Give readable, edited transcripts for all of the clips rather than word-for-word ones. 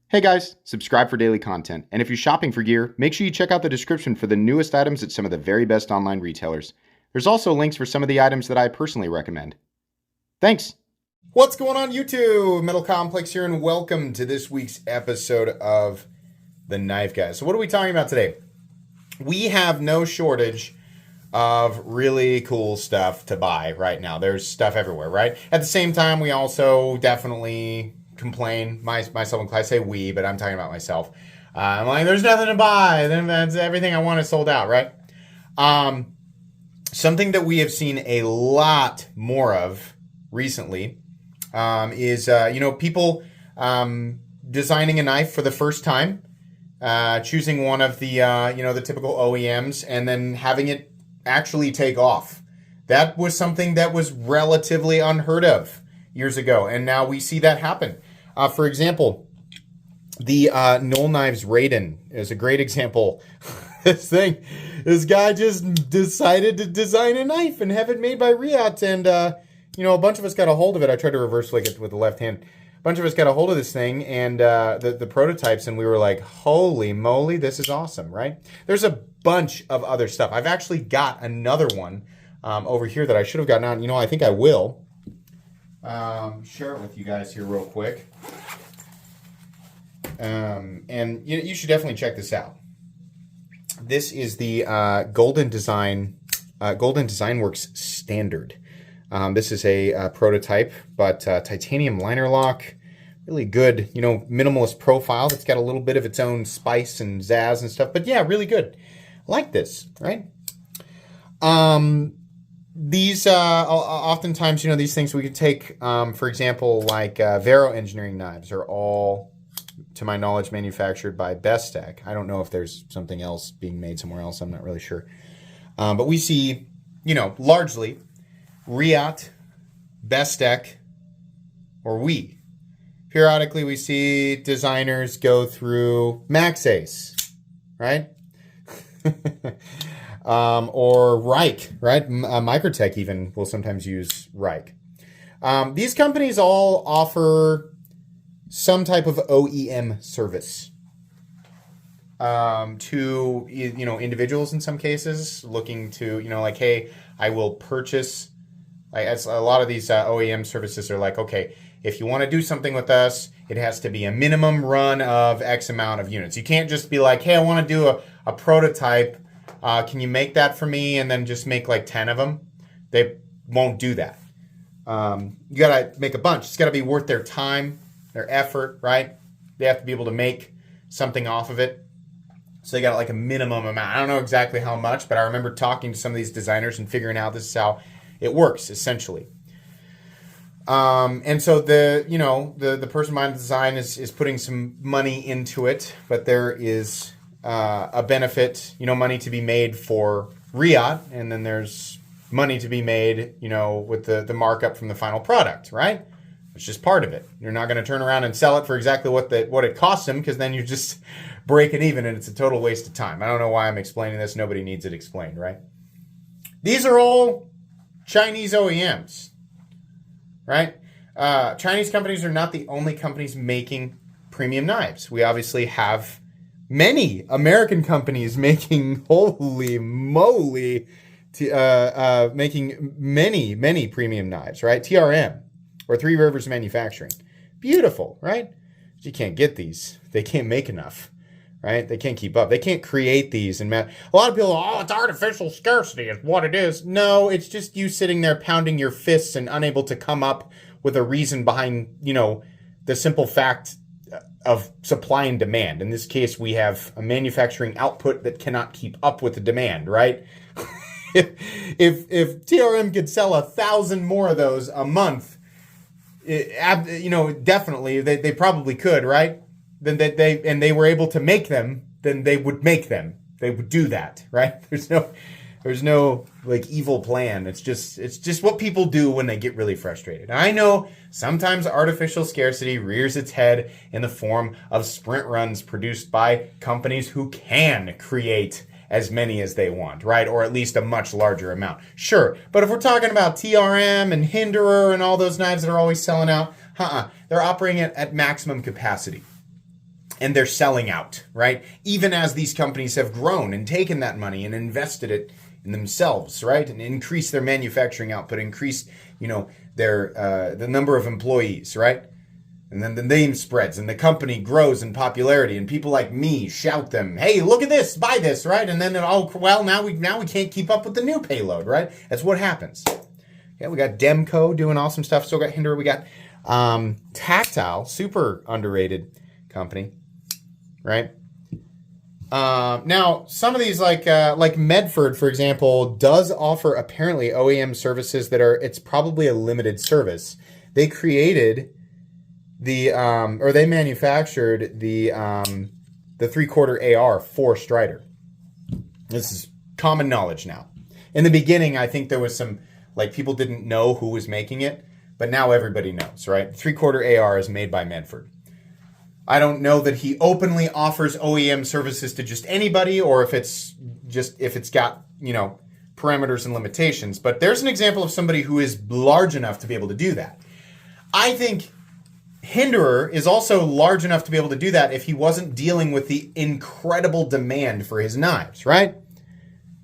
Hey guys, subscribe for daily content. And if you're shopping for gear, make sure you check out the description for the newest items at some of the very best online retailers. There's also links for some of the items that I personally recommend. Thanks! What's going on YouTube? Metal Complex here and welcome to this week's episode of The Knife Guys. So what are we talking about today? We have no shortage of really cool stuff to buy right now. There's stuff everywhere, right? At the same time, we also definitely complain, myself and I say we, but I'm talking about myself. I'm like, there's nothing to buy. Then that's everything I want is sold out, right? Something that we have seen a lot more of recently is people designing a knife for the first time, choosing one of the the typical OEMs, and then having it actually take off. That was something that was relatively unheard of years ago, and now we see that happen. For example, the Knoll Knives Raiden is a great example. This guy just decided to design a knife and have it made by Riot, and a bunch of us got a hold of it. I tried to reverse flick it with the left hand. A bunch of us got a hold of this thing and the prototypes, and we were like, holy moly, this is awesome, right? There's a bunch of other stuff. I've actually got another one over here that I should have gotten on. I think I will. Share it with you guys here real quick. And you should definitely check this out. This is the Golden Design Works Standard. This is a prototype, but titanium liner lock, really good, minimalist profile. It's got a little bit of its own spice and zazz and stuff, but yeah, really good. I like this, right? These oftentimes, these things we could take, for example, like Vero Engineering knives are all, to my knowledge, manufactured by Bestech. I don't know if there's something else being made somewhere else. I'm not really sure. But we see, largely Riot, Bestech, or we. Periodically, we see designers go through Maxace, right? Or Reich, right? Microtech even will sometimes use Reich. These companies all offer some type of OEM service to individuals in some cases looking to like, hey, I will purchase. As a lot of these OEM services are like, okay, if you want to do something with us, it has to be a minimum run of X amount of units. You can't just be like, hey, I want to do a prototype. Can you make that for me? And then just make like 10 of them. They won't do that. You got to make a bunch. It's got to be worth their time, their effort, right? They have to be able to make something off of it. So they got like a minimum amount. I don't know exactly how much, but I remember talking to some of these designers and figuring out this is how it works, essentially. And so the person behind the design is putting some money into it, but there is a benefit, money to be made for Riot, and then there's money to be made, with the markup from the final product, right? It's just part of it. You're not going to turn around and sell it for exactly what it costs them, because then you just break it even, and it's a total waste of time. I don't know why I'm explaining this. Nobody needs it explained, right? These are all Chinese OEMs, right? Chinese companies are not the only companies making premium knives. We obviously have many American companies making, holy moly, making many premium knives, right? TRM, or Three Rivers Manufacturing. Beautiful, right? But you can't get these. They can't make enough, right? They can't keep up. They can't create these. And a lot of people, it's artificial scarcity is what it is. No, it's just you sitting there pounding your fists and unable to come up with a reason behind, the simple fact of supply and demand. In this case, we have a manufacturing output that cannot keep up with the demand, right? if TRM could sell 1,000 more of those a month, definitely they probably could, right? Then they were able to make them, then they would make them. They would do that, right? There's no like evil plan. It's just what people do when they get really frustrated. I know sometimes artificial scarcity rears its head in the form of sprint runs produced by companies who can create as many as they want, right? Or at least a much larger amount. Sure, but if we're talking about TRM and Hinderer and all those knives that are always selling out, they're operating at maximum capacity. and they're selling out, right? Even as these companies have grown and taken that money and invested it in themselves, right? And increased their manufacturing output, increased, their the number of employees, right? And then the name spreads and the company grows in popularity and people like me shout them, hey, look at this, buy this, right? And then now we can't keep up with the new payload, right? That's what happens. Yeah, we got Demco doing awesome stuff. Still got Hinderer. We got Tactile, super underrated company, right? Now, some of these like Medford, for example, does offer apparently OEM services it's probably a limited service. They created they manufactured the 3/4 AR for Strider. This is common knowledge now. In the beginning, I think there was some, people didn't know who was making it, but now everybody knows, right? 3/4 AR is made by Medford. I don't know that he openly offers OEM services to just anybody, or if it's got, parameters and limitations, but there's an example of somebody who is large enough to be able to do that. I think Hinderer is also large enough to be able to do that if he wasn't dealing with the incredible demand for his knives, right?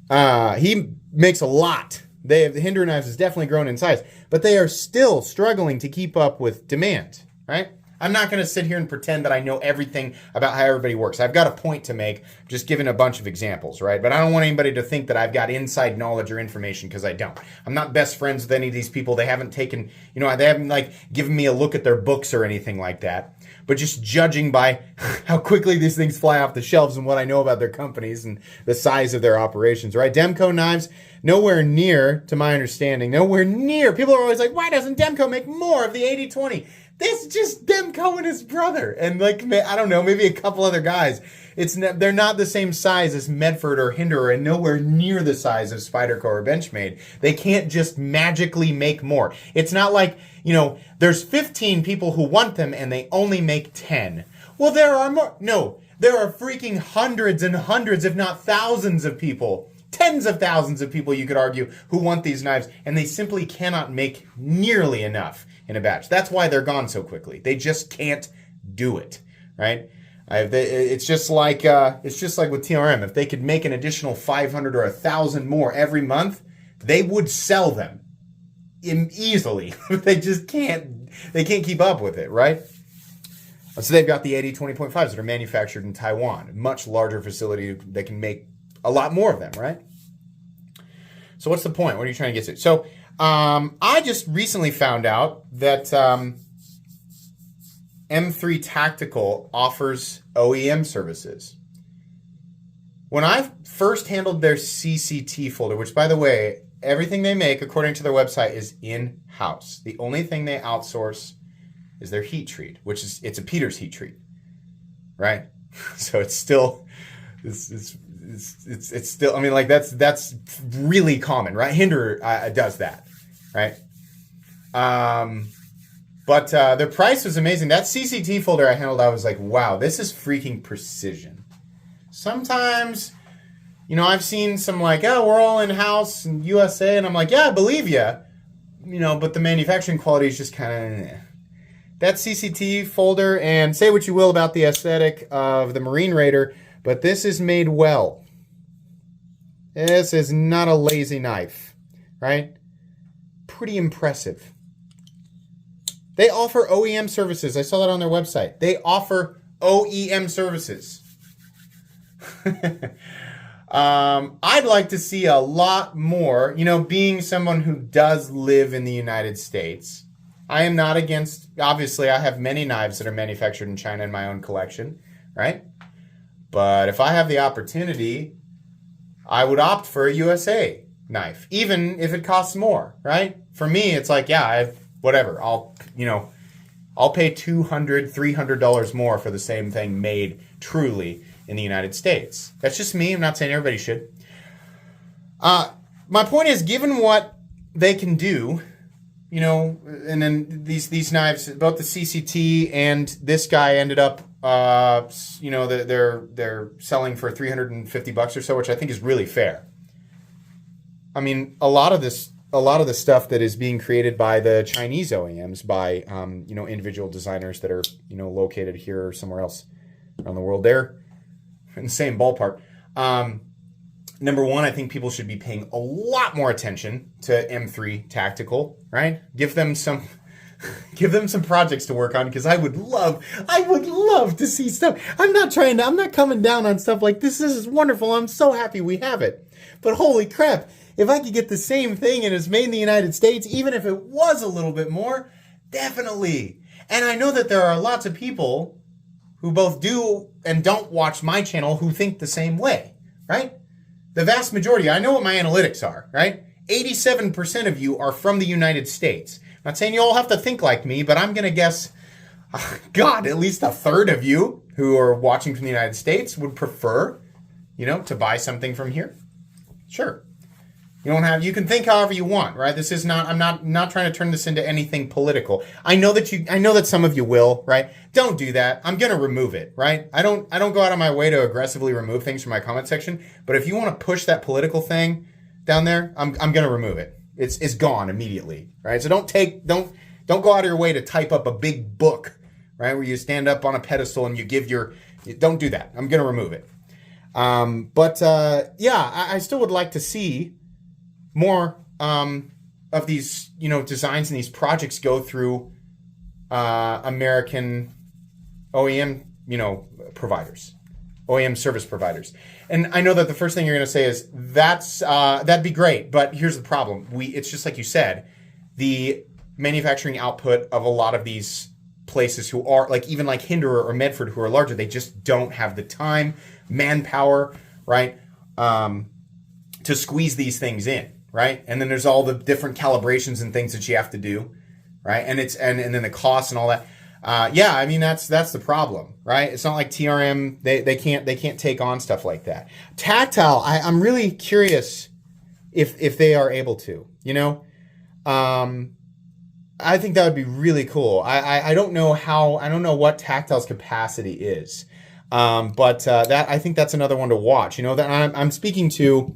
He makes a lot. The Hinderer knives has definitely grown in size, but they are still struggling to keep up with demand, right? I'm not going to sit here and pretend that I know everything about how everybody works. I've got a point to make, just giving a bunch of examples, right? But I don't want anybody to think that I've got inside knowledge or information, because I don't. I'm not best friends with any of these people. They haven't taken, they haven't given me a look at their books or anything like that. But just judging by how quickly these things fly off the shelves and what I know about their companies and the size of their operations, right? Demco knives, nowhere near, to my understanding, nowhere near. People are always like, why doesn't Demco make more of the 80/20? This is just Demco and his brother. And I don't know, maybe a couple other guys. They're not the same size as Medford or Hinderer, and nowhere near the size of Spyderco or Benchmade. They can't just magically make more. It's not like, there's 15 people who want them and they only make 10. Well, there are more. No, there are freaking hundreds and hundreds, if not thousands of people, tens of thousands of people, you could argue, who want these knives, and they simply cannot make nearly enough in a batch. That's why they're gone so quickly. They just can't do it, right? It's just like with TRM. If they could make an additional 500 or 1,000 more every month, they would sell them easily. They just can't. They can't keep up with it, right? So they've got the 80/20.5s that are manufactured in Taiwan, a much larger facility that can make a lot more of them, right? So what's the point? What are you trying to get to? So I just recently found out that M3 Tactical offers OEM services. When I first handled their CCT folder, which, by the way, everything they make, according to their website, is in-house. The only thing they outsource is their heat treat, it's a Peters heat treat, right? So it's still, it's still, that's really common, right? Hinderer does that, right? But their price was amazing. That CCT folder I handled, I was like, wow, this is freaking precision. Sometimes, I've seen some oh, we're all in-house in USA, and I'm like, yeah, I believe you, but the manufacturing quality is just kind of that CCT folder, and say what you will about the aesthetic of the Marine Raider, but this is made well. This is not a lazy knife, right? Pretty impressive. They offer OEM services. I saw that on their website. They offer OEM services. I'd like to see a lot more, being someone who does live in the United States. I am not against, obviously, I have many knives that are manufactured in China in my own collection, right? But if I have the opportunity, I would opt for a USA knife, even if it costs more, right? For me, it's like, yeah, whatever. I'll pay $200, $300 more for the same thing made truly in the United States. That's just me. I'm not saying everybody should. My point is, given what they can do, and then these knives, both the CCT and this guy ended up, they're selling for $350 or so, which I think is really fair. I mean, a lot of the stuff that is being created by the Chinese OEMs, by individual designers that are located here or somewhere else, around the world. They're in the same ballpark. Number one, I think people should be paying a lot more attention to M3 Tactical, right? Give them some projects to work on, because I would love to see stuff. I'm not coming down on stuff like this. This is wonderful. I'm so happy we have it. But holy crap, if I could get the same thing and it's made in the United States, even if it was a little bit more, definitely. And I know that there are lots of people who both do and don't watch my channel who think the same way, right? The vast majority, I know what my analytics are, right? 87% of you are from the United States. I'm not saying you all have to think like me, but I'm going to guess, God, at least a third of you who are watching from the United States would prefer, to buy something from here. Sure. You can think however you want, right? This is not, I'm not trying to turn this into anything political. I know that some of you will, right? Don't do that. I'm going to remove it, right? I don't go out of my way to aggressively remove things from my comment section, but if you want to push that political thing down there, I'm going to remove it. It's gone immediately, right? So don't go out of your way to type up a big book, right? Where you stand up on a pedestal and don't do that. I'm going to remove it. I still would like to see more of these, designs and these projects go through American OEM, providers, OEM service providers. And I know that the first thing you're going to say is that'd be great, but here's the problem. It's just like you said, the manufacturing output of a lot of these places who are even like Hinderer or Medford, who are larger, they just don't have the time, manpower, right, to squeeze these things in. Right. And then there's all the different calibrations and things that you have to do. Right. And then the costs and all that. That's the problem. Right. It's not like TRM. They can't take on stuff like that. Tactile. I'm really curious if they are able to, I think that would be really cool. I don't know what Tactile's capacity is. But I think that's another one to watch, that I'm speaking to,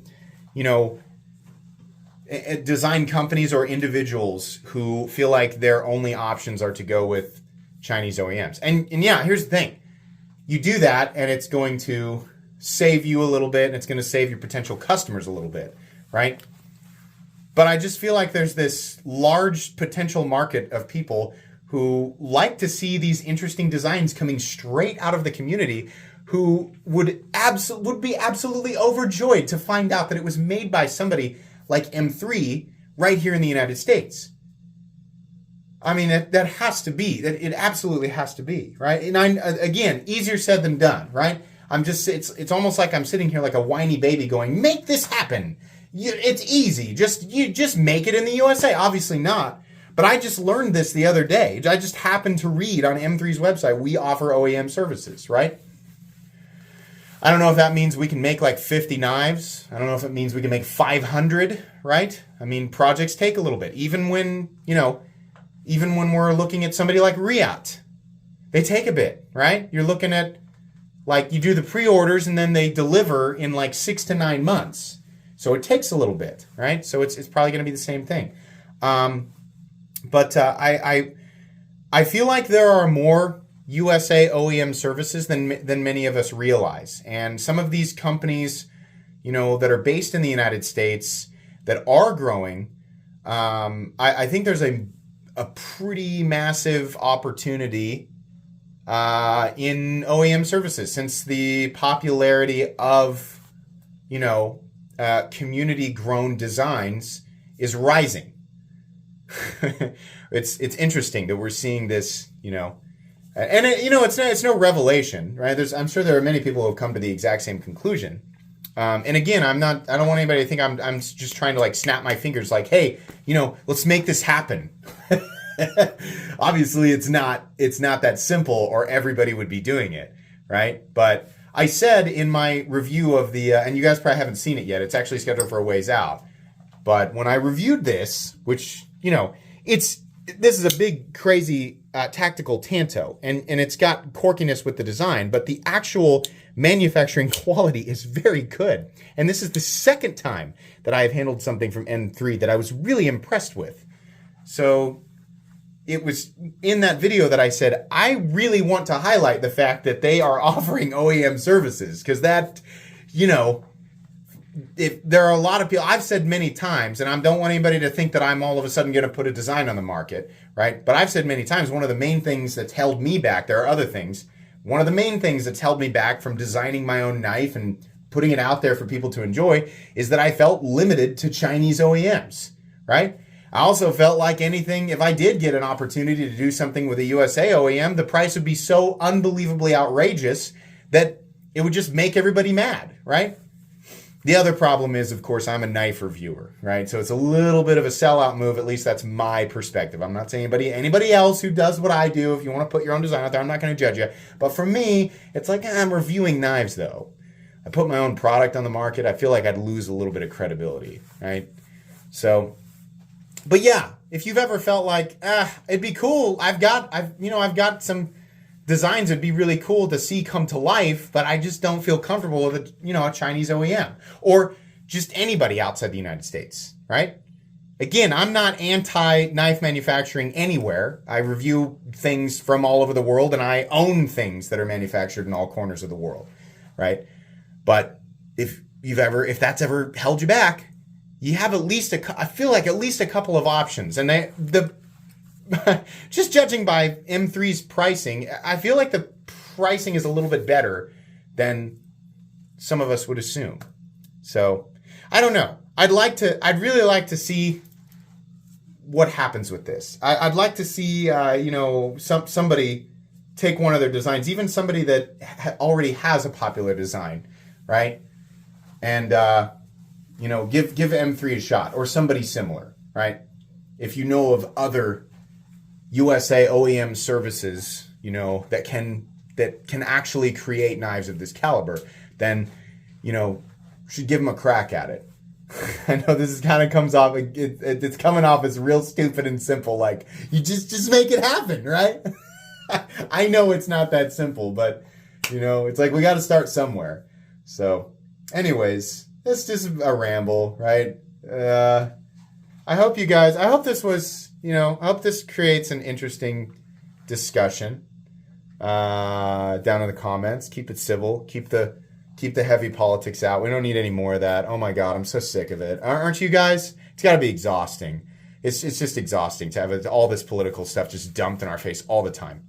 design companies or individuals who feel like their only options are to go with Chinese OEMs. And here's the thing. You do that and it's going to save you a little bit and it's going to save your potential customers a little bit, right? But I just feel like there's this large potential market of people who like to see these interesting designs coming straight out of the community, who would be absolutely overjoyed to find out that it was made by somebody like M3 right here in the United States. I mean, that has to be, that it absolutely has to be, right? And again, easier said than done, right? It's almost like I'm sitting here like a whiny baby going, make this happen. It's easy. Just make it in the USA. Obviously not. But I just learned this the other day. I just happened to read on M3's website, we offer OEM services, right? I don't know if that means we can make like 50 knives. I don't know if it means we can make 500, right? I mean, projects take a little bit. Even when we're looking at somebody like Riat, they take a bit, right? You're looking at, you do the pre-orders and then they deliver in 6 to 9 months. So it takes a little bit, right? So it's probably going to be the same thing. But I feel like there are more USA OEM services than many of us realize. And some of these companies, that are based in the United States that are growing, I think there's a pretty massive opportunity in OEM services, since the popularity of, community-grown designs is rising. It's interesting that we're seeing this, and it's no revelation, right? I'm sure there are many people who have come to the exact same conclusion. And again, I don't want anybody to think I'm just trying to snap my fingers hey, let's make this happen. Obviously it's not that simple, or everybody would be doing it, right? But I said in my review of the, and you guys probably haven't seen it yet, it's actually scheduled for a ways out. But when I reviewed this, which, this is a big, crazy tactical Tanto, and it's got quirkiness with the design, but the actual manufacturing quality is very good. And this is the second time that I have handled something from M3 that I was really impressed with. So, it was in that video that I said, I really want to highlight the fact that they are offering OEM services, because that, if there are a lot of people, I've said many times, and I don't want anybody to think that I'm all of a sudden going to put a design on the market, right? But I've said many times, one of the main things that's held me back, there are other things, one of the main things that's held me back from designing my own knife and putting it out there for people to enjoy is that I felt limited to Chinese OEMs, right? I also felt like anything, if I did get an opportunity to do something with a USA OEM, the price would be so unbelievably outrageous that it would just make everybody mad, right? The other problem is, of course, I'm a knife reviewer, right? So it's a little bit of a sellout move. At least that's my perspective. I'm not saying anybody else who does what I do. If you want to put your own design out there, I'm not going to judge you. But for me, it's like, I'm reviewing knives, though. I put my own product on the market. I feel like I'd lose a little bit of credibility, right? So, but yeah, if you've ever felt like, it'd be cool. I've got some designs that'd be really cool to see come to life, but I just don't feel comfortable with a Chinese OEM or just anybody outside the United States, right? Again, I'm not anti-knife manufacturing anywhere. I review things from all over the world, and I own things that are manufactured in all corners of the world, right? But if that's ever held you back, you have I feel like at least a couple of options. And just judging by M3's pricing, I feel like the pricing is a little bit better than some of us would assume. So, I don't know. I'd really like to see what happens with this. I'd like to see, somebody take one of their designs, even somebody that already has a popular design, right? And, give M3 a shot, or somebody similar, right? If you know of other USA OEM services, that can actually create knives of this caliber, then, should give them a crack at it. I know this is kind of comes off, it's coming off as real stupid and simple, like, you just make it happen, right? I know it's not that simple, but, it's like we got to start somewhere. So, anyways, it's just a ramble, right? I hope this was, I hope this creates an interesting discussion down in the comments. Keep it civil. Keep the heavy politics out. We don't need any more of that. Oh my God, I'm so sick of it. Aren't you guys? It's got to be exhausting. It's just exhausting to have all this political stuff just dumped in our face all the time.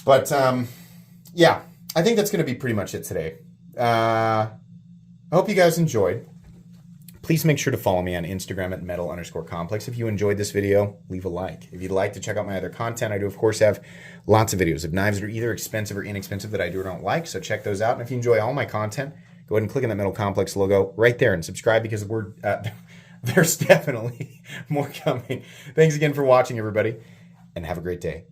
But yeah, I think that's going to be pretty much it today. I hope you guys enjoyed. Please make sure to follow me on Instagram at metal_complex. If you enjoyed this video, leave a like. If you'd like to check out my other content, I do, of course, have lots of videos of knives that are either expensive or inexpensive that I do or don't like, so check those out. And if you enjoy all my content, go ahead and click on that Metal Complex logo right there and subscribe, because there's definitely more coming. Thanks again for watching, everybody, and have a great day.